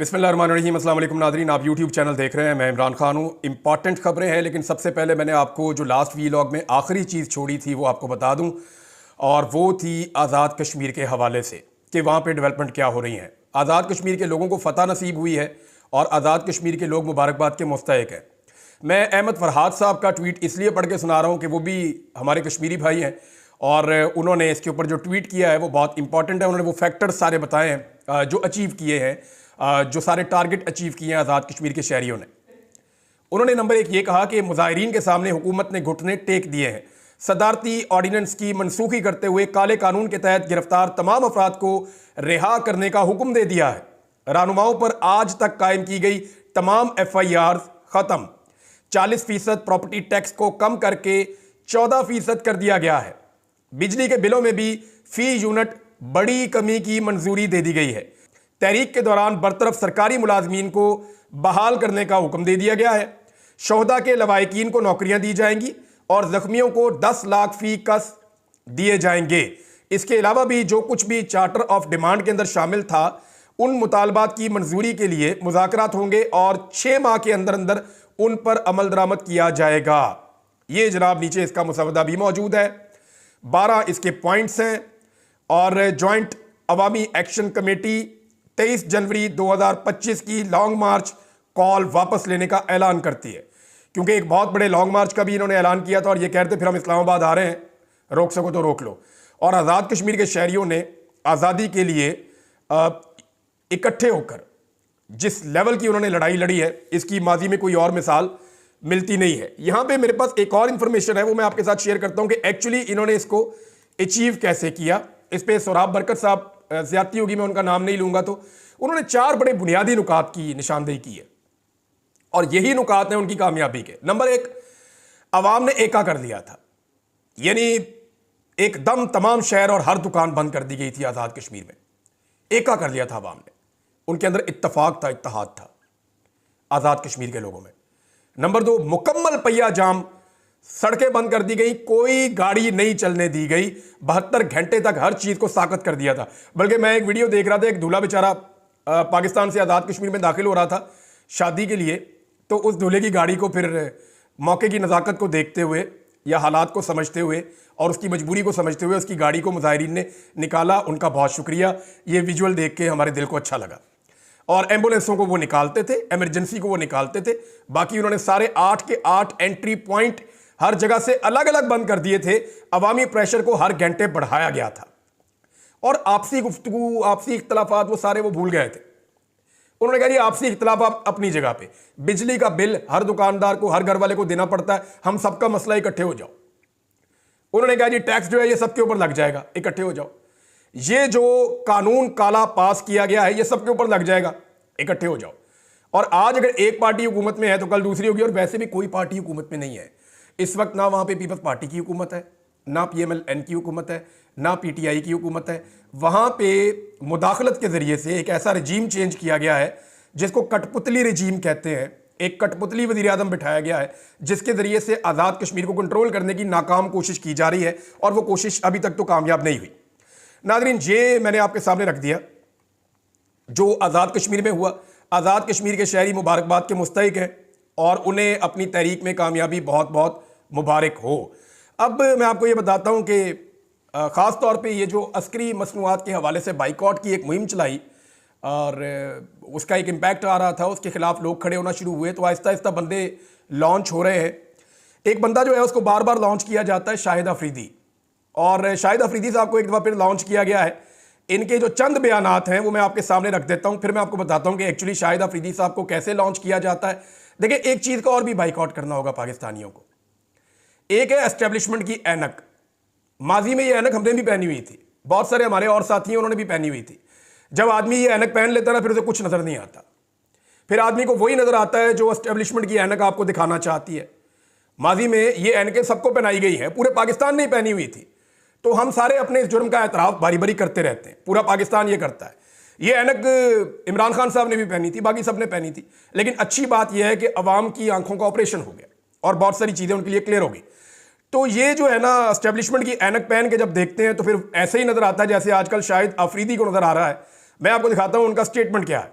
बिस्मिल्लाहिर्रहमानिर्रहीम। अस्सलाम वालेकुम नाज़रीन, आप यूट्यूब चैनल देख रहे हैं। मैं इमरान खान हूँ। इंपॉर्टेंट खबरें हैं, लेकिन सबसे पहले मैंने आपको जो लास्ट वीलॉग में आखिरी चीज़ छोड़ी थी वो आपको बता दूँ, और वो थी आज़ाद कश्मीर के हवाले से कि वहाँ पे डेवलपमेंट क्या हो रही हैं। आज़ाद कश्मीर के लोगों को फ़तह नसीब हुई है और आज़ाद कश्मीर के लोग मुबारकबाद के मुस्तहिक हैं। मैं अहमद फरहाद साहब का ट्वीट इसलिए पढ़ के सुना रहा हूँ कि वो भी हमारे कश्मीरी भाई हैं और उन्होंने इसके ऊपर जो ट्वीट किया है वो बहुत इंपॉर्टेंट है। उन्होंने वो फैक्टर्स सारे बताए हैं जो अचीव किए हैं, जो सारे टारगेट अचीव किए हैं आज़ाद कश्मीर के शहरियों ने। उन्होंने नंबर 1 ये कहा कि मुजाहिरीन के सामने हुकूमत ने घुटने टेक दिए हैं। सदारती ऑर्डिनेंस की मनसूखी करते हुए काले कानून के तहत गिरफ्तार तमाम अफराद को रिहा करने का हुक्म दे दिया है। रहनुमाओं पर आज तक कायम की गई तमाम FIR खत्म। 40% प्रॉपर्टी टैक्स को कम करके 14% कर दिया गया है। बिजली के बिलों में भी फी यूनिट बड़ी कमी की मंजूरी दे दी गई है। तहरीक के दौरान बरतरफ सरकारी मुलाजमीन को बहाल करने का हुक्म दे दिया गया है। शोहदा के लवाहिकीन को नौकरियां दी जाएंगी और जख्मियों को 10 लाख फी कस दिए जाएंगे। इसके अलावा भी जो कुछ भी चार्टर ऑफ डिमांड के अंदर शामिल था उन मुतालबात की मंजूरी के लिए मुज़ाकरात होंगे और 6 माह के अंदर अंदर उन पर अमल दरामद किया जाएगा। ये जनाब नीचे इसका मुसवदा भी मौजूद है। 12 इसके पॉइंट्स हैं और जॉइंट अवामी एक्शन कमेटी 23 जनवरी 2025 की लॉन्ग मार्च कॉल वापस लेने का ऐलान करती है, क्योंकि एक बहुत बड़े लॉन्ग मार्च का भी इन्होंने ऐलान किया था और ये कहते फिर हम इस्लामाबाद आ रहे हैं, रोक सको तो रोक लो। और आज़ाद कश्मीर के शहरियों ने आज़ादी के लिए इकट्ठे होकर जिस लेवल की उन्होंने लड़ाई लड़ी है, इसकी माजी में कोई और मिसाल मिलती नहीं है। यहां पे मेरे पास एक और इंफॉर्मेशन है, वो मैं आपके साथ शेयर करता हूं कि एक्चुअली इन्होंने इसको अचीव कैसे किया। इस पे सोराब बरकत साहब, ज्यादती होगी मैं उनका नाम नहीं लूंगा, तो उन्होंने 4 बड़े बुनियादी नुकात की निशानदेही की है और यही नुकात हैं उनकी कामयाबी के। नंबर 1, अवाम ने एका कर लिया था, यानी एकदम तमाम शहर और हर दुकान बंद कर दी गई थी आज़ाद कश्मीर में। एका कर लिया था अवाम ने, उनके अंदर इत्तफाक था, इत्तेहाद था आज़ाद कश्मीर के लोगों में। नंबर 2, मुकम्मल पहिया जाम, सड़कें बंद कर दी गई, कोई गाड़ी नहीं चलने दी गई। 72 घंटे तक हर चीज को साकत कर दिया था। बल्कि मैं एक वीडियो देख रहा था, एक दूल्हा बेचारा पाकिस्तान से आज़ाद कश्मीर में दाखिल हो रहा था शादी के लिए, तो उस दूल्हे की गाड़ी को फिर मौके की नज़ाकत को देखते हुए या हालात को समझते हुए और उसकी मजबूरी को समझते हुए उसकी गाड़ी को मुजाहिरीन ने निकाला। उनका बहुत शुक्रिया। ये विजुअल देख के हमारे दिल को अच्छा लगा। और एम्बुलेंसों को वो निकालते थे, इमरजेंसी को वो निकालते थे। बाकी उन्होंने सारे 8 के 8 एंट्री पॉइंट हर जगह से अलग अलग बंद कर दिए थे। अवामी प्रेशर को हर घंटे बढ़ाया गया था और आपसी गुफ्तगू, आपसी इख्तलाफात वो सारे वो भूल गए थे। उन्होंने कहा जी आपसी इख्तलाफ अपनी जगह पे, बिजली का बिल हर दुकानदार को, हर घर वाले को देना पड़ता है, हम सबका मसला इकट्ठे हो जाओ। उन्होंने कहा जी टैक्स जो है ये सबके ऊपर लग जाएगा, इकट्ठे हो जाओ। ये जो कानून काला पास किया गया है ये सबके ऊपर लग जाएगा, इकट्ठे हो जाओ। और आज अगर एक पार्टी हुकूमत में है तो कल दूसरी होगी, और वैसे भी कोई पार्टी हुकूमत में नहीं है इस वक्त। ना वहाँ पे पीपल्स पार्टी की हुकूमत है, ना PMLN की हुकूमत है, ना PTI की हुकूमत है। वहाँ पे मुदाखलत के ज़रिए से एक ऐसा रजीम चेंज किया गया है जिसको कठपुतली रजीम कहते हैं। एक कठपुतली वज़ीर आज़म बिठाया गया है जिसके ज़रिए से आज़ाद कश्मीर को कंट्रोल करने की नाकाम कोशिश की जा रही है और वो कोशिश अभी तक तो कामयाब नहीं हुई। नाज़रीन, ये मैंने आपके सामने रख दिया जो आज़ाद कश्मीर में हुआ। आज़ाद कश्मीर के शहरी मुबारकबाद के मुस्तहिक हैं और उन्हें अपनी तहरीक में कामयाबी बहुत बहुत मुबारक हो। अब मैं आपको ये बताता हूँ कि ख़ास तौर पे ये जो अस्करी मसनूआत के हवाले से बाइकआउट की एक मुहिम चलाई और उसका एक इम्पैक्ट आ रहा था, उसके खिलाफ लोग खड़े होना शुरू हुए, तो आहिस्ता आहिस्ता बंदे लॉन्च हो रहे हैं। एक बंदा जो है उसको बार बार लॉन्च किया जाता है, शाहिद अफरीदी। और शाहिद अफरीदी साहब को एक दफ़ा फिर लॉन्च किया गया है। इनके जो चंद बयानात हैं वो मैं आपके सामने रख देता हूँ, फिर मैं आपको बताता हूँ कि एक्चुअली शाहिद अफरीदी साहब को कैसे लॉन्च किया जाता है। देखिए, एक चीज़ का और भी बाइकआउट करना होगा पाकिस्तानियों को। एक है एस्टेब्लिशमेंट की ऐनक। माजी में ये ऐनक हमने भी पहनी हुई थी, बहुत सारे हमारे और साथी हैं उन्होंने भी पहनी हुई थी। जब आदमी ये ऐनक पहन लेता ना फिर उसे कुछ नज़र नहीं आता, फिर आदमी को वही नज़र आता है जो एस्टेब्लिशमेंट की ऐनक आपको दिखाना चाहती है। माजी में ये ऐनकें सबको पहनाई गई हैं, पूरे पाकिस्तान ने पहनी हुई थी। तो हम सारे अपने इस जुर्म का एतराफ़ बारी बारी करते रहते हैं, पूरा पाकिस्तान ये करता है। ये ऐनक इमरान खान साहब ने भी पहनी थी, बाकी सब ने पहनी थी। लेकिन अच्छी बात यह है कि अवाम की आंखों का ऑपरेशन हो गया और बहुत सारी चीज़ें उनके लिए क्लियर हो गई। तो ये जो है ना एस्टेब्लिशमेंट की ऐनक पहन के जब देखते हैं तो फिर ऐसे ही नज़र आता है जैसे आजकल शाहिद अफरीदी को नज़र आ रहा है। मैं आपको दिखाता हूँ उनका स्टेटमेंट क्या है।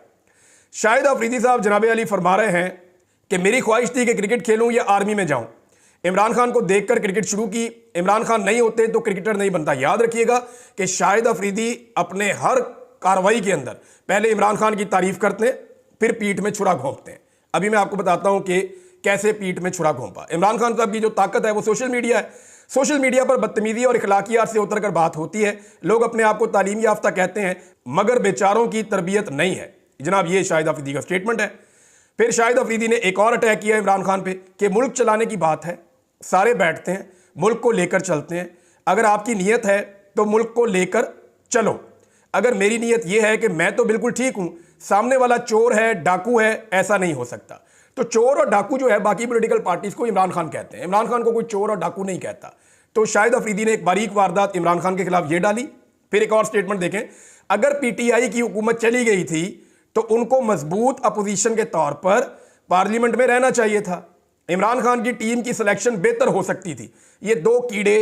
शाहिद अफरीदी साहब जनाब अली फरमा रहे हैं कि मेरी ख्वाहिश थी कि क्रिकेट खेलूं या आर्मी में जाऊं। इमरान खान को देखकर क्रिकेट शुरू की। इमरान खान नहीं होते तो क्रिकेटर नहीं बनता। याद रखिएगा कि शाहिद अफरीदी अपने हर कार्रवाई के अंदर पहले इमरान खान की तारीफ करते हैं, फिर पीठ में छुरा घोंपते हैं। अभी मैं आपको बताता हूं कि कैसे पीठ में छुरा घोंपा। इमरान खान साहब की जो ताकत है वो सोशल मीडिया है। सोशल मीडिया पर बदतमीजी और इखलाकियात से उतर कर बात होती है। लोग अपने आप को तालीम याफ्ता कहते हैं मगर बेचारों की तरबियत नहीं है। जनाब ये शाहिद अफरीदी का स्टेटमेंट है। फिर शाहिद अफरीदी ने एक और अटैक किया इमरान खान पे कि मुल्क चलाने की बात है, सारे बैठते हैं, मुल्क को लेकर चलते हैं। अगर आपकी नीयत है तो मुल्क को लेकर चलो। अगर मेरी नीयत यह है कि मैं तो बिल्कुल ठीक हूं, सामने वाला चोर है, डाकू है, ऐसा नहीं हो सकता। तो चोर और डाकू जो है बाकी पॉलिटिकल पार्टीज को इमरान खान कहते हैं। इमरान खान को कोई चोर और डाकू नहीं कहता। तो शाहिद अफरीदी ने एक बारीक वारदात इमरान खान के खिलाफ ये डाली। फिर एक और स्टेटमेंट देखें, अगर पीटीआई की हुकूमत चली गई थी तो उनको मजबूत अपोजिशन के तौर पर पार्लियामेंट में रहना चाहिए था। इमरान खान की टीम की सिलेक्शन बेहतर हो सकती थी। ये दो कीड़े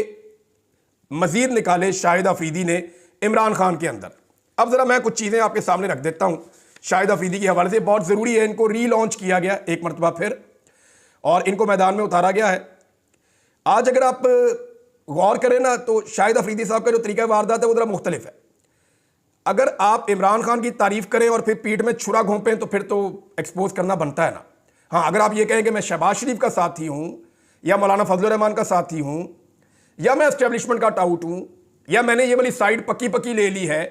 मजीद निकाले शाहिद अफरीदी ने इमरान खान के अंदर। अब जरा मैं कुछ चीजें आपके सामने रख देता हूं शाहिद अफरीदी के हवाले से, बहुत जरूरी है। इनको रीलॉन्च किया गया एक मरतबा फिर और इनको मैदान में उतारा गया है। आज अगर आप गौर करें ना तो शाहिद अफरीदी साहब का जो तरीका वारदात है वो जरा मुख्तलिफ है। अगर आप इमरान खान की तारीफ करें और फिर पीठ में छुरा घोंपें तो फिर तो एक्सपोज करना बनता है ना। हाँ, अगर आप ये कहें कि मैं शहबाज शरीफ का साथी हूं या मौलाना फजलुर रहमान का साथी हूं या मैं एस्टेब्लिशमेंट का टाउट हूं या मैंने ये वाली साइड पक्की पक्की ले ली है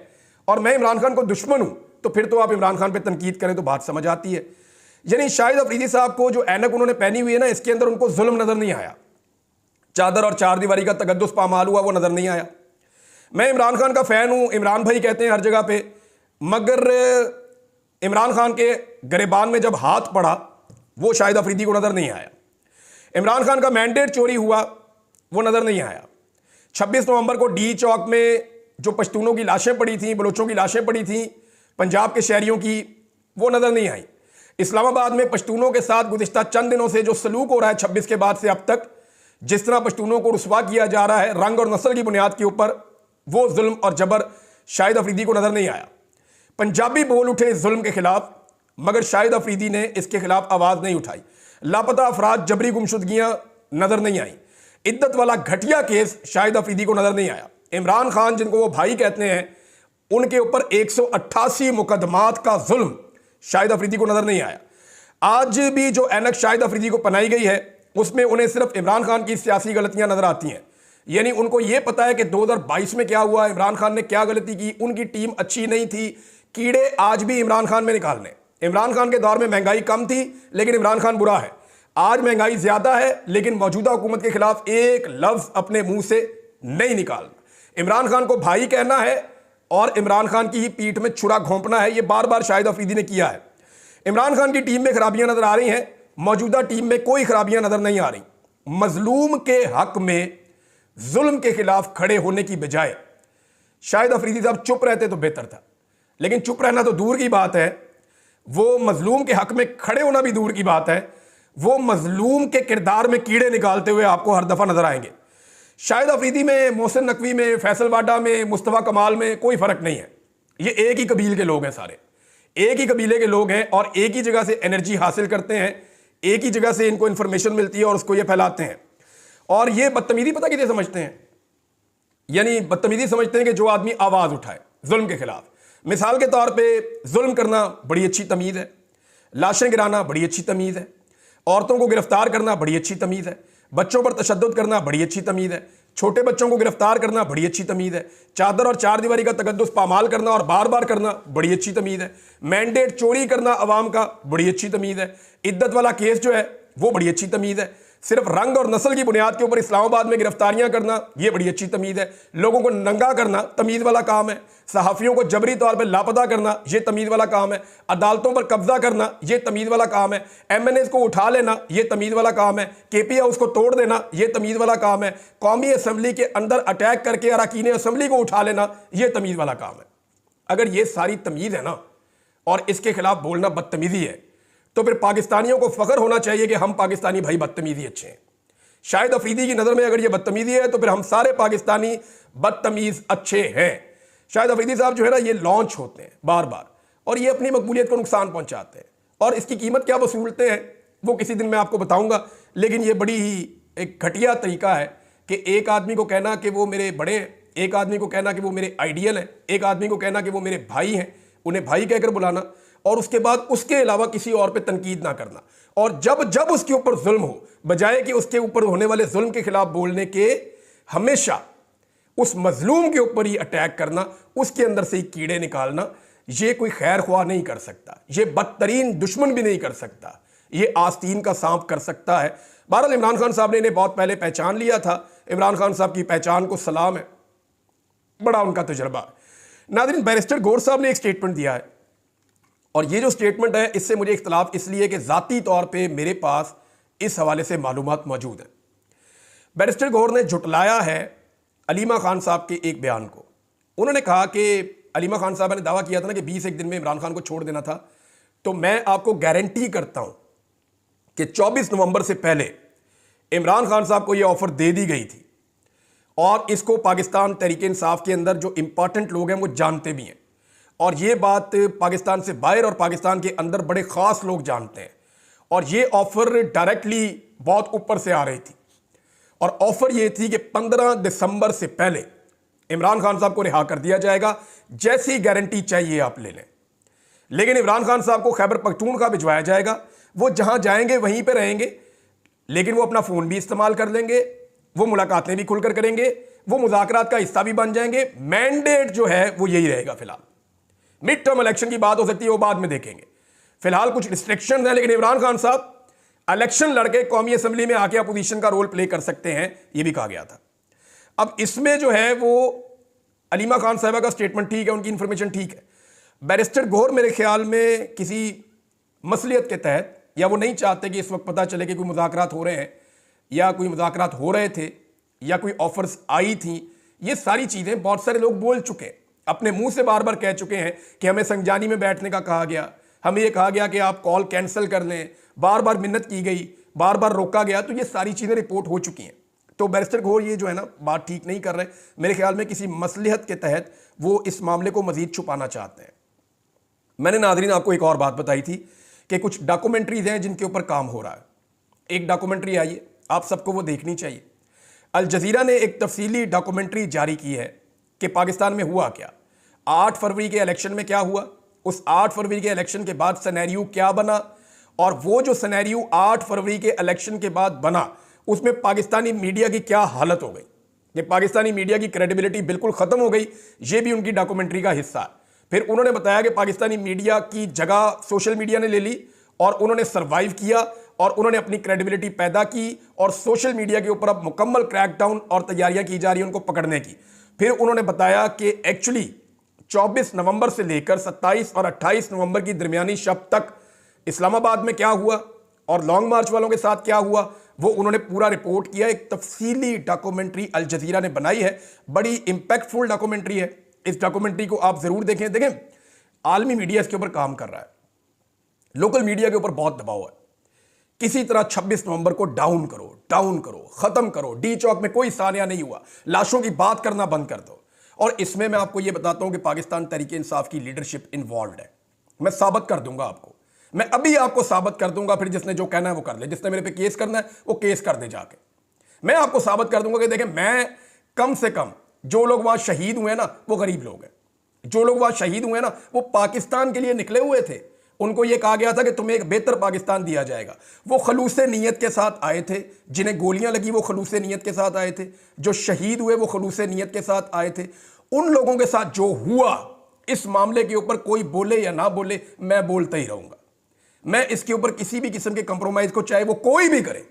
और मैं इमरान खान को दुश्मन हूं, तो फिर तो आप इमरान खान पर तनकीद करें तो बात समझ आती है। यानी शाहिद अफरीदी साहब को जो ऐनक उन्होंने पहनी हुई है ना, इसके अंदर उनको जुल्म नजर नहीं आया। चादर और चार दीवारी का तगद्दुस पामाल हुआ वो नजर नहीं आया। मैं इमरान खान का फैन हूं, इमरान भाई कहते हैं हर जगह पे, मगर इमरान खान के गिरेबान में जब हाथ पड़ा वो शाहिद अफरीदी को नजर नहीं आया। इमरान खान का मैंडेट चोरी हुआ वो नजर नहीं आया। 26 नवंबर को डी चौक में जो पश्तूनों की लाशें पड़ी थी, बलोचों की लाशें पड़ी थी, पंजाब के शहरियों की, वो नजर नहीं आई। इस्लामाबाद में पश्तूनों के साथ गुज़िश्ता चंद दिनों से जो सलूक हो रहा है 26 के बाद से अब तक, जिस तरह पश्तूनों को रुसवा किया जा रहा है रंग और नस्ल की बुनियाद के ऊपर, वो जुल्म और जबर शाहिद अफरीदी को नजर नहीं आया। पंजाबी बोल उठे इस जुल्म के खिलाफ, मगर शाहिद अफरीदी ने इसके खिलाफ आवाज नहीं उठाई। लापता अफराद, जबरी गुमशुदगियां नजर नहीं आई। इद्दत वाला घटिया केस शाहिद अफरीदी को नजर नहीं आया। इमरान खान जिनको वो भाई कहते हैं, उनके ऊपर 188 मुकदमात का जुल्म शाहिद अफरीदी को नजर नहीं आया। आज भी जो ऐनक शाहिद अफरीदी को पहनाई गई है उसमें उन्हें सिर्फ इमरान खान की सियासी गलतियां नजर आती हैं। यानी उनको यह पता है कि 2022 में क्या हुआ, इमरान खान ने क्या गलती की, उनकी टीम अच्छी नहीं थी। कीड़े आज भी इमरान खान में निकालने। इमरान खान के दौर में महंगाई कम थी लेकिन इमरान खान बुरा है। आज महंगाई ज्यादा है लेकिन मौजूदा हुकूमत के खिलाफ एक लफ्ज अपने मुंह से नहीं निकालना। इमरान खान को भाई कहना है और इमरान खान की ही पीठ में छुरा घोंपना है। यह बार बार शाहिद अफरीदी ने किया है। इमरान खान की टीम में खराबियां नजर आ रही हैं, मौजूदा टीम में कोई खराबियां नजर नहीं आ रही। मजलूम के हक में जुल्म के खिलाफ खड़े होने की बजाय शाहिद अफरीदी साहब चुप रहते तो बेहतर था। लेकिन चुप रहना तो दूर की बात है, वो मजलूम के हक में खड़े होना भी दूर की बात है। वो मजलूम के किरदार में कीड़े निकालते हुए आपको हर दफा नजर आएंगे। शाहिद अफरीदी में, मोहसिन नकवी में, फैसल वाडा में, मुस्तफ़ा कमाल में कोई फर्क नहीं है। ये एक ही कबील के लोग हैं, सारे एक ही कबीले के लोग हैं और एक ही जगह से एनर्जी हासिल करते हैं, एक ही जगह से इनको इंफॉर्मेशन मिलती है और उसको ये फैलाते हैं। और ये बदतमीजी पता किसे समझते हैं? यानी बदतमीजी समझते हैं कि जो आदमी आवाज उठाए जुल्म के खिलाफ। मिसाल के तौर पे जुल्म करना बड़ी अच्छी तमीज है, लाशें गिराना बड़ी अच्छी तमीज है, औरतों को गिरफ्तार करना बड़ी अच्छी तमीज है, बच्चों पर तशद्दुद करना बड़ी अच्छी तमीज है, छोटे बच्चों को गिरफ्तार करना बड़ी अच्छी तमीज है, चादर और चार दीवारी का तकद्दुस पामाल करना और बार बार करना बड़ी अच्छी तमीज है, मैंडेट चोरी करना अवाम का बड़ी अच्छी तमीज है, इद्दत वाला केस जो है वो बड़ी अच्छी तमीज है, सिर्फ रंग और नस्ल की बुनियाद के ऊपर इस्लामाबाद में गिरफ्तारियां करना यह बड़ी अच्छी तमीज है, लोगों को नंगा करना तमीज वाला काम है, सहाफियों को जबरी तौर पर लापता करना यह तमीज वाला काम है, अदालतों पर कब्जा करना यह तमीज वाला काम है, एमएनएस को उठा लेना यह तमीज वाला काम है, केपी हाउस को तोड़ देना यह तमीज वाला काम है, कौमी असम्बली के अंदर अटैक करके अरकान असम्बली को उठा लेना यह तमीज वाला काम है। अगर यह सारी तमीज है ना और इसके खिलाफ बोलना बदतमीजी है तो फिर पाकिस्तानियों को फख्र होना चाहिए कि हम पाकिस्तानी भाई बदतमीजी अच्छे हैं। शाहिद अफरीदी की नज़र में अगर ये बदतमीजी है तो फिर हम सारे पाकिस्तानी बदतमीज अच्छे हैं। शाहिद अफरीदी साहब जो है ना ये लॉन्च होते हैं बार बार और ये अपनी मकबूलियत को नुकसान पहुंचाते हैं। और इसकी कीमत क्या वसूलते हैं वो किसी दिन मैं आपको बताऊंगा। लेकिन ये बड़ी ही एक घटिया तरीका है कि एक आदमी को कहना कि वो मेरे बड़े हैं, एक आदमी को कहना कि वो मेरे आइडियल हैं, एक आदमी को कहना कि वो मेरे भाई हैं, उन्हें भाई कहकर बुलाना, और उसके बाद उसके अलावा किसी और पे तनकीद ना करना। और जब जब उसके ऊपर जुल्म हो, बजाय कि उसके ऊपर होने वाले जुल्म के खिलाफ बोलने के, हमेशा उस मजलूम के ऊपर ही अटैक करना, उसके अंदर से ही कीड़े निकालना, ये कोई खैर ख्वाह नहीं कर सकता, ये बदतरीन दुश्मन भी नहीं कर सकता, ये आस्तीन का सांप कर सकता है। बहरहाल इमरान खान साहब ने इन्हें बहुत पहले पहचान लिया था। इमरान खान साहब की पहचान को सलाम है, बड़ा उनका तजुर्बा है। नाज़रीन, बैरिस्टर गौर साहब ने एक स्टेटमेंट दिया है, और ये जो स्टेटमेंट है इससे मुझे इख्तलाफ इसलिए कि ज़ाती तौर पे मेरे पास इस हवाले से मालूमात मौजूद है। बैरिस्टर गौर ने झुटलाया है अलीमा खान साहब के एक बयान को। उन्होंने कहा कि अलीमा खान साहब ने दावा किया था ना कि 20 एक दिन में इमरान खान को छोड़ देना था, तो मैं आपको गारंटी करता हूं कि 24 नवंबर से पहले इमरान खान साहब को यह ऑफर दे दी गई थी, और इसको पाकिस्तान तहरीक इंसाफ के अंदर जो इंपॉर्टेंट लोग हैं वो जानते भी हैं, और ये बात पाकिस्तान से बाहर और पाकिस्तान के अंदर बड़े ख़ास लोग जानते हैं। और ये ऑफ़र डायरेक्टली बहुत ऊपर से आ रही थी, और ऑफ़र ये थी कि 15 दिसंबर से पहले इमरान खान साहब को रिहा कर दिया जाएगा, जैसी गारंटी चाहिए आप ले लें। लेकिन इमरान खान साहब को खैबर पख्तूनख्वा भिजवाया जाएगा, वो जहाँ जाएंगे वहीं पर रहेंगे, लेकिन वो अपना फ़ोन भी इस्तेमाल कर लेंगे, वो मुलाकातें भी खुलकर करेंगे, वो मुज़ाकरात का हिस्सा भी बन जाएंगे। मैंडेट जो है वो यही रहेगा। फिलहाल मिड टर्म इलेक्शन की बात हो सकती है, वो बाद में देखेंगे। फिलहाल कुछ रिस्ट्रिक्शन हैं, लेकिन इमरान खान साहब इलेक्शन लड़के कौमी असम्बली में आके अपोजिशन का रोल प्ले कर सकते हैं, ये भी कहा गया था। अब इसमें जो है वो अलीमा खान साहबा का स्टेटमेंट ठीक है, उनकी इंफॉर्मेशन ठीक है। बैरिस्टर गौर मेरे ख्याल में किसी मसलियत के तहत, या वो नहीं चाहते कि इस वक्त पता चले कि कोई मुज़ाकरात हो रहे हैं, या कोई मुज़ाकरात हो रहे थे, या कोई ऑफर्स आई थी। ये सारी चीज़ें बहुत सारे लोग बोल चुके हैं, अपने मुंह से बार बार कह चुके हैं कि हमें संजानी में बैठने का कहा गया, हमें ये कहा गया कि आप कॉल कैंसिल कर लें, बार बार मिन्नत की गई, बार बार रोका गया। तो ये सारी चीज़ें रिपोर्ट हो चुकी हैं। तो बैरिस्टर गौर ये जो है ना बात ठीक नहीं कर रहे। मेरे ख्याल में किसी मसलहत के तहत वो इस मामले को मजीद छुपाना चाहते हैं। मैंने नाज़रीन आपको एक और बात बताई थी कि कुछ डॉक्यूमेंट्रीज हैं जिनके ऊपर काम हो रहा है। एक डॉक्यूमेंट्री आई है, आप सबको वो देखनी चाहिए। अल जज़ीरा ने एक तफसीली डॉक्यूमेंट्री जारी की है कि पाकिस्तान में हुआ क्या, 8 फरवरी के इलेक्शन में क्या हुआ, उस 8 फरवरी के इलेक्शन के बाद सिनेरियो क्या बना, और वो जो सिनेरियो 8 फरवरी के इलेक्शन के बाद बना उसमें पाकिस्तानी मीडिया की क्या हालत हो गई, कि पाकिस्तानी मीडिया की क्रेडिबिलिटी बिल्कुल ख़त्म हो गई। ये भी उनकी डॉक्यूमेंट्री का हिस्सा है। फिर उन्होंने बताया कि पाकिस्तानी मीडिया की जगह सोशल मीडिया ने ले ली, और उन्होंने सर्वाइव किया, और उन्होंने अपनी क्रेडिबिलिटी पैदा की, और सोशल मीडिया के ऊपर अब मुकम्मल क्रैकडाउन और तैयारियां की जा रही हैं उनको पकड़ने की। फिर उन्होंने बताया कि एक्चुअली 24 नवंबर से लेकर 27 और 28 नवंबर की दरमियानी शब तक इस्लामाबाद में क्या हुआ और लॉन्ग मार्च वालों के साथ क्या हुआ, वो उन्होंने पूरा रिपोर्ट किया। एक तफसीली डॉक्यूमेंट्री अल जज़ीरा ने बनाई है, बड़ी इंपैक्टफुल डॉक्यूमेंट्री है। इस डॉक्यूमेंट्री को आप जरूर देखें। देखें, आलमी मीडिया इसके ऊपर काम कर रहा है, लोकल मीडिया के ऊपर बहुत दबाव है। किसी तरह 26 नवंबर को डाउन करो, खत्म करो। डी चौक में कोई सानिया नहीं हुआ, लाशों की बात करना बंद कर दो। और इसमें मैं आपको यह बताता हूं कि पाकिस्तान तहरीक इंसाफ की लीडरशिप इन्वॉल्व है। मैं साबित कर दूंगा आपको, मैं अभी आपको साबित कर दूंगा। फिर जिसने जो कहना है वो कर ले, जिसने मेरे पे केस करना है वो केस कर दे जाके। मैं आपको साबित कर दूंगा कि देखें, मैं कम से कम जो लोग वहां शहीद हुए ना वो गरीब लोग हैं। जो लोग वहां शहीद हुए ना वो पाकिस्तान के लिए निकले हुए थे। उनको यह कहा गया था कि तुम्हें एक बेहतर पाकिस्तान दिया जाएगा। वो खलूस नीयत के साथ आए थे, जिन्हें गोलियां लगी वो खलूस नीयत के साथ आए थे, जो शहीद हुए वो खलूस नीयत के साथ आए थे। उन लोगों के साथ जो हुआ, इस मामले के ऊपर कोई बोले या ना बोले, मैं बोलता ही रहूंगा। मैं इसके ऊपर किसी भी किस्म के कंप्रोमाइज को, चाहे वो कोई भी करे,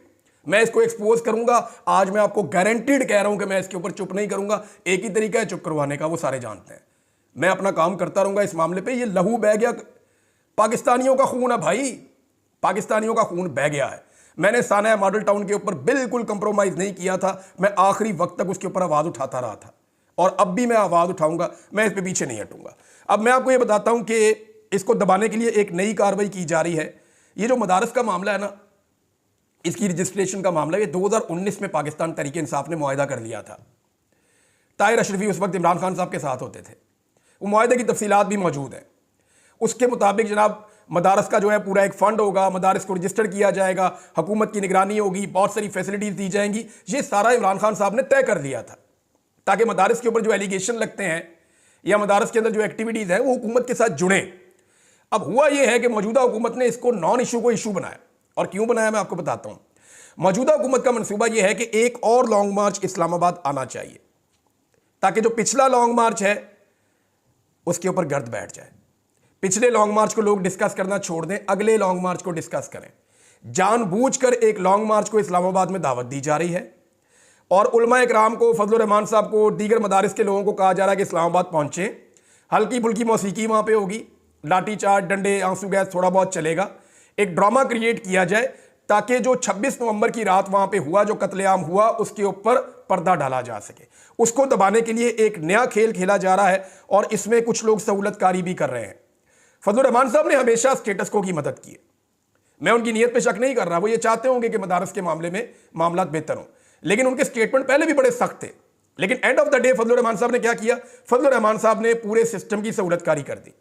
मैं इसको एक्सपोज करूंगा। आज मैं आपको गारंटीड कह रहा हूं कि मैं इसके ऊपर चुप नहीं करूंगा। एक ही तरीका है चुप करवाने का, वो सारे जानते हैं। मैं अपना काम करता रहूंगा इस मामले पे। ये लहू बह गया, पाकिस्तानियों का खून है भाई, पाकिस्तानियों का खून बह गया है। मैंने साना मॉडल टाउन के ऊपर बिल्कुल कंप्रोमाइज नहीं किया था। मैं आखिरी वक्त तक उसके ऊपर आवाज उठाता रहा था, और अब भी मैं आवाज उठाऊंगा। मैं इस पे पीछे नहीं हटूंगा। अब मैं आपको ये बताता हूं कि इसको दबाने के लिए एक नई कार्रवाई की जा रही है। ये जो मदारस का मामला है ना, इसकी रजिस्ट्रेशन का मामला, ये 2019 में पाकिस्तान तहरीक इंसाफ ने मुआहिदा कर लिया था। ताहिर अशरफी उस वक्त इमरान खान साहब के साथ होते थे। वो मुआहिदे की तफसीलात भी मौजूद है। उसके मुताबिक जनाब मदारस का जो है पूरा एक फंड होगा, मदारस को रजिस्टर किया जाएगा, हुकूमत की निगरानी होगी, बहुत सारी फैसिलिटीज दी जाएंगी। ये सारा इमरान खान साहब ने तय कर दिया था ताकि मदारस के ऊपर जो एलिगेशन लगते हैं या मदारस के अंदर जो एक्टिविटीज है वो हुकूमत के साथ जुड़े। अब हुआ यह है कि मौजूदा हुकूमत ने इसको नॉन इशू को इशू बनाया, और क्यों बनाया मैं आपको बताता हूं। मौजूदा हुकूमत का मंसूबा यह है कि एक और लॉन्ग मार्च इस्लामाबाद आना चाहिए ताकि जो पिछला लॉन्ग मार्च है उसके ऊपर गर्द बैठ जाए। पिछले लॉन्ग मार्च को लोग डिस्कस करना छोड़ दें, अगले लॉन्ग मार्च को डिस्कस करें। जानबूझकर एक लॉन्ग मार्च को इस्लामाबाद में दावत दी जा रही है और उलमा इकराम को, फजलुर रहमान साहब को, दीगर मदारिस के लोगों को कहा जा रहा है कि इस्लामाबाद पहुंचे। हल्की फुल्की मौसीकी वहां पे होगी, लाठी चार्ज, डंडे, आंसू गैस थोड़ा बहुत चलेगा। एक ड्रामा क्रिएट किया जाए ताकि जो 26 नवंबर की रात वहां पे हुआ, जो कत्लेआम हुआ, उसके ऊपर पर्दा डाला जा सके। उसको दबाने के लिए एक नया खेल खेला जा रहा है और इसमें कुछ लोग सहूलतकारी भी कर रहे हैं। फजलुर रहमान साहब ने हमेशा स्टेटस को की मदद की है, मैं उनकी नीयत पे शक नहीं कर रहा, वो ये चाहते होंगे कि मदारस के मामले में मामला बेहतर हो, लेकिन उनके स्टेटमेंट पहले भी बड़े सख्त थे। लेकिन end of the day Fazlur Rahman साहब ने क्या किया? फजलुर रहमान साहब ने पूरे सिस्टम की सहूलतकारी कर दी,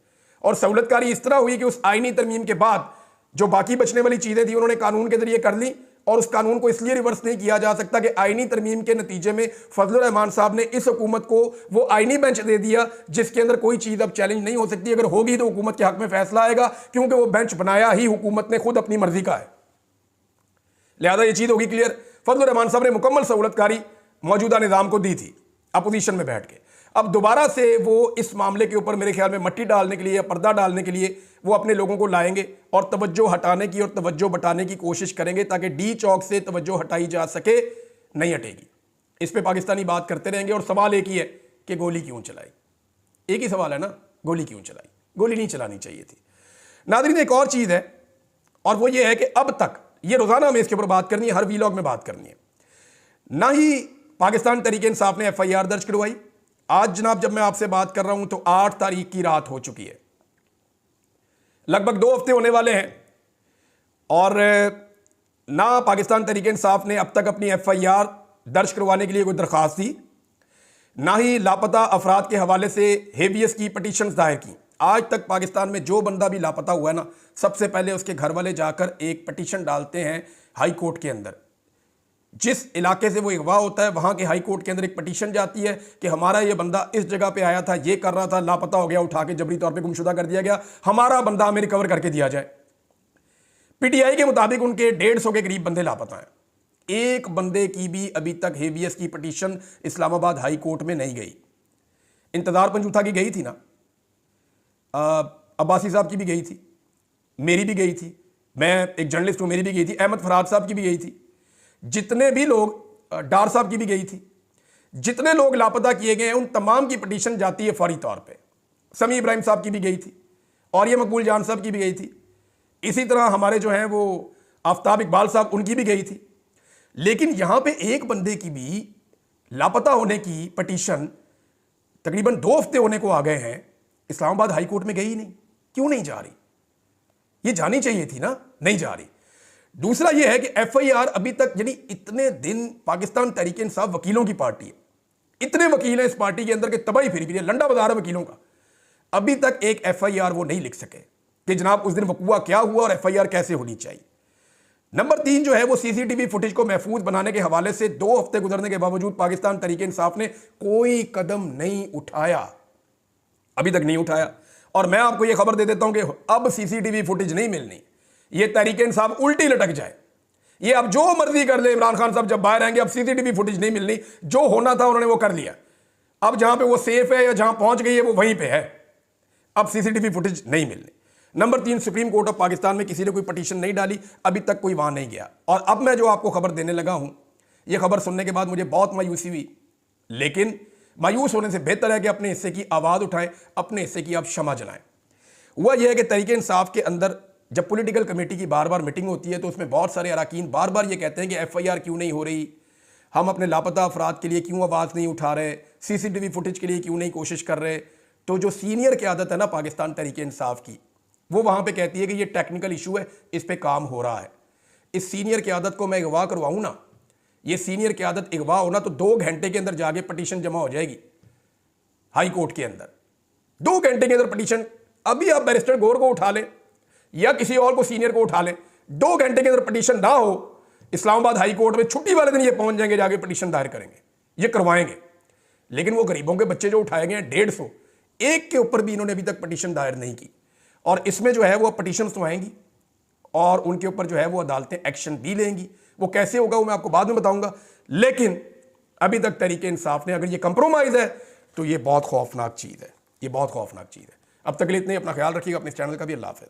और सहूलतकारी इस तरह हुई कि उस आईनी तरमीम के बाद जो बाकी बचने वाली चीजें थी उन्होंने कानून के जरिए कर ली, और उस कानून को इसलिए रिवर्स नहीं किया जा सकता कि आईनी तरमीम के नतीजे में फजलुर रहमान साहब ने इस हुकूमत को वो आईनी बेंच दे दिया जिसके अंदर कोई चीज अब चैलेंज नहीं हो सकती। अगर होगी तो हुकूमत के हक में फैसला आएगा, क्योंकि वो बेंच बनाया ही हुकूमत ने खुद अपनी मर्जी का है। लिहाजा ये चीज होगी क्लियर। फजलुर रहमान साहब ने मुकम्मल सहूलतकारी मौजूदा निजाम को दी थी अपोजिशन में बैठ के। अब दोबारा से वो इस मामले के ऊपर मेरे ख्याल में मट्टी डालने के लिए या पर्दा डालने के लिए वो अपने लोगों को लाएंगे और तवज्जो हटाने की और तवज्जो बटाने की कोशिश करेंगे ताकि डी चौक से तवज्जो हटाई जा सके। नहीं हटेगी, इस पे पाकिस्तानी बात करते रहेंगे। और सवाल एक ही है कि गोली क्यों चलाई? एक ही सवाल है ना, गोली क्यों चलाई? गोली नहीं चलानी चाहिए थी। नाज़रीन, एक और चीज़ है, और वो ये है कि अब तक ये रोज़ाना हमें इसके ऊपर बात करनी है, हर वीलॉग में बात करनी है। ना ही पाकिस्तान तहरीक इंसाफ ने FIR दर्ज करवाई। आज जनाब जब मैं आपसे बात कर रहा हूं तो 8 तारीख की रात हो चुकी है, लगभग 2 हफ्ते होने वाले हैं, और ना पाकिस्तान तहरीक इंसाफ ने अब तक अपनी FIR दर्ज करवाने के लिए कोई दरख्वास्त दी, ना ही लापता अफराद के हवाले से हेबियस की पटिशन्स दायर की। आज तक पाकिस्तान में जो बंदा भी लापता हुआ है ना, सबसे पहले उसके घर वाले जाकर एक पटिशन डालते हैं हाई कोर्ट के अंदर। जिस इलाके से वो अगवा होता है वहां के हाई कोर्ट के अंदर एक पटिशन जाती है कि हमारा ये बंदा इस जगह पे आया था, ये कर रहा था, लापता हो गया, उठा के जबरी तौर पे गुमशुदा कर दिया गया, हमारा बंदा हमें रिकवर करके दिया जाए। PTI के मुताबिक उनके 150 के करीब बंदे लापता हैं। एक बंदे की भी अभी तक हेबियस की पटिशन इस्लामाबाद हाई कोर्ट में नहीं गई। इंतजार पंजूथा की गई थी ना, अब्बासी साहब की भी गई थी, मेरी भी गई थी, मैं एक जर्नलिस्ट हूं, मेरी भी गई थी, अहमद फराद साहब की भी गई थी, जितने भी लोग, डार साहब की भी गई थी, जितने लोग लापता किए गए हैं उन तमाम की पटिशन जाती है फौरी तौर पे। समी इब्राहिम साहब की भी गई थी, और ये मकबूल जान साहब की भी गई थी, इसी तरह हमारे जो हैं वो आफ्ताब इकबाल साहब, उनकी भी गई थी। लेकिन यहां पे एक बंदे की भी लापता होने की पटिशन तकरीबन 2 हफ्ते होने को आ गए हैं, इस्लामाबाद हाई कोर्ट में गई नहीं। क्यों नहीं जा रही? ये जानी चाहिए थी ना, नहीं जा रही। दूसरा यह है कि FIR अभी तक, यानी इतने दिन पाकिस्तान तहरीक इंसाफ वकीलों की पार्टी है, इतने वकील हैं इस पार्टी के अंदर के तबाही फिरी फिरी लंडा बाजार है वकीलों का, अभी तक एक FIR वो नहीं लिख सके कि जनाब उस दिन वकूआ क्या हुआ और FIR कैसे होनी चाहिए। नंबर 3 जो है वो CCTV फुटेज को महफूज बनाने के हवाले से 2 हफ्ते गुजरने के बावजूद पाकिस्तान तहरीक इंसाफ ने कोई कदम नहीं उठाया, अभी तक नहीं उठाया। और मैं आपको यह खबर दे देता हूं कि अब CCTV फुटेज नहीं मिलनी, ये तहरीक इंसाफ उल्टी लटक जाए, ये अब जो मर्जी कर ले, इमरान खान साहब जब बाहर आएंगे अब CCTV फुटेज नहीं मिलनी, जो होना था उन्होंने वो कर लिया। अब जहां पे वो सेफ है या जहां पहुंच गई है वो वहीं पे है, अब CCTV फुटेज नहीं मिलनी। Number 3, supreme court of Pakistan में किसी ने कोई पटिशन नहीं डाली, अभी तक कोई वहां नहीं गया। और अब मैं जो आपको खबर देने लगा हूं, यह खबर सुनने के बाद मुझे बहुत मायूसी हुई, लेकिन मायूस होने से बेहतर है कि अपने हिस्से की आवाज उठाएं, अपने हिस्से की आप क्षमा जनाएं। हुआ यह है कि तहरीक इंसाफ के अंदर जब पॉलिटिकल कमेटी की बार बार मीटिंग होती है तो उसमें बहुत सारे अरकान बार बार ये कहते हैं कि FIR क्यों नहीं हो रही, हम अपने लापता अफराद के लिए क्यों आवाज़ नहीं उठा रहे, CCTV फुटेज के लिए क्यों नहीं कोशिश कर रहे। तो जो सीनियर क़यादत है ना पाकिस्तान तहरीक इंसाफ की, वो वहाँ पे कहती है कि ये टेक्निकल इशू है, इस पर काम हो रहा है। इस सीनियर क़यादत को मैं अगवा करवाऊँ ना, ये सीनियर क़यादत अगवा होना तो 2 घंटे के अंदर जाके पटिशन जमा हो जाएगी हाई कोर्ट के अंदर, 2 घंटे के अंदर पटिशन अभी आप बैरिस्टर गौर को उठा लें या किसी और को सीनियर को उठा लें, 2 घंटे के अंदर पिटीशन ना हो, इस्लामाबाद हाई कोर्ट में छुट्टी वाले दिन ये पहुंच जाएंगे, जाके पिटीशन दायर करेंगे, ये करवाएंगे। लेकिन वो गरीबों के बच्चे जो उठाए गए हैं 150, एक के ऊपर भी इन्होंने अभी तक पिटीशन दायर नहीं की। और इसमें जो है वो पिटीशन तो आएंगी और उनके ऊपर जो है वो अदालतें एक्शन भी लेंगी। वो कैसे होगा वो मैं आपको बाद में बताऊंगा। लेकिन अभी तक तरीके इंसाफ ने अगर ये कंप्रोमाइज है तो ये बहुत खौफनाक चीज़ है, ये बहुत खौफनाक चीज़ है। अब तक के लिए इतने, अपना ख्याल रखिएगा, अपने इस चैनल का भी। अल्लाह हाफ़िज़।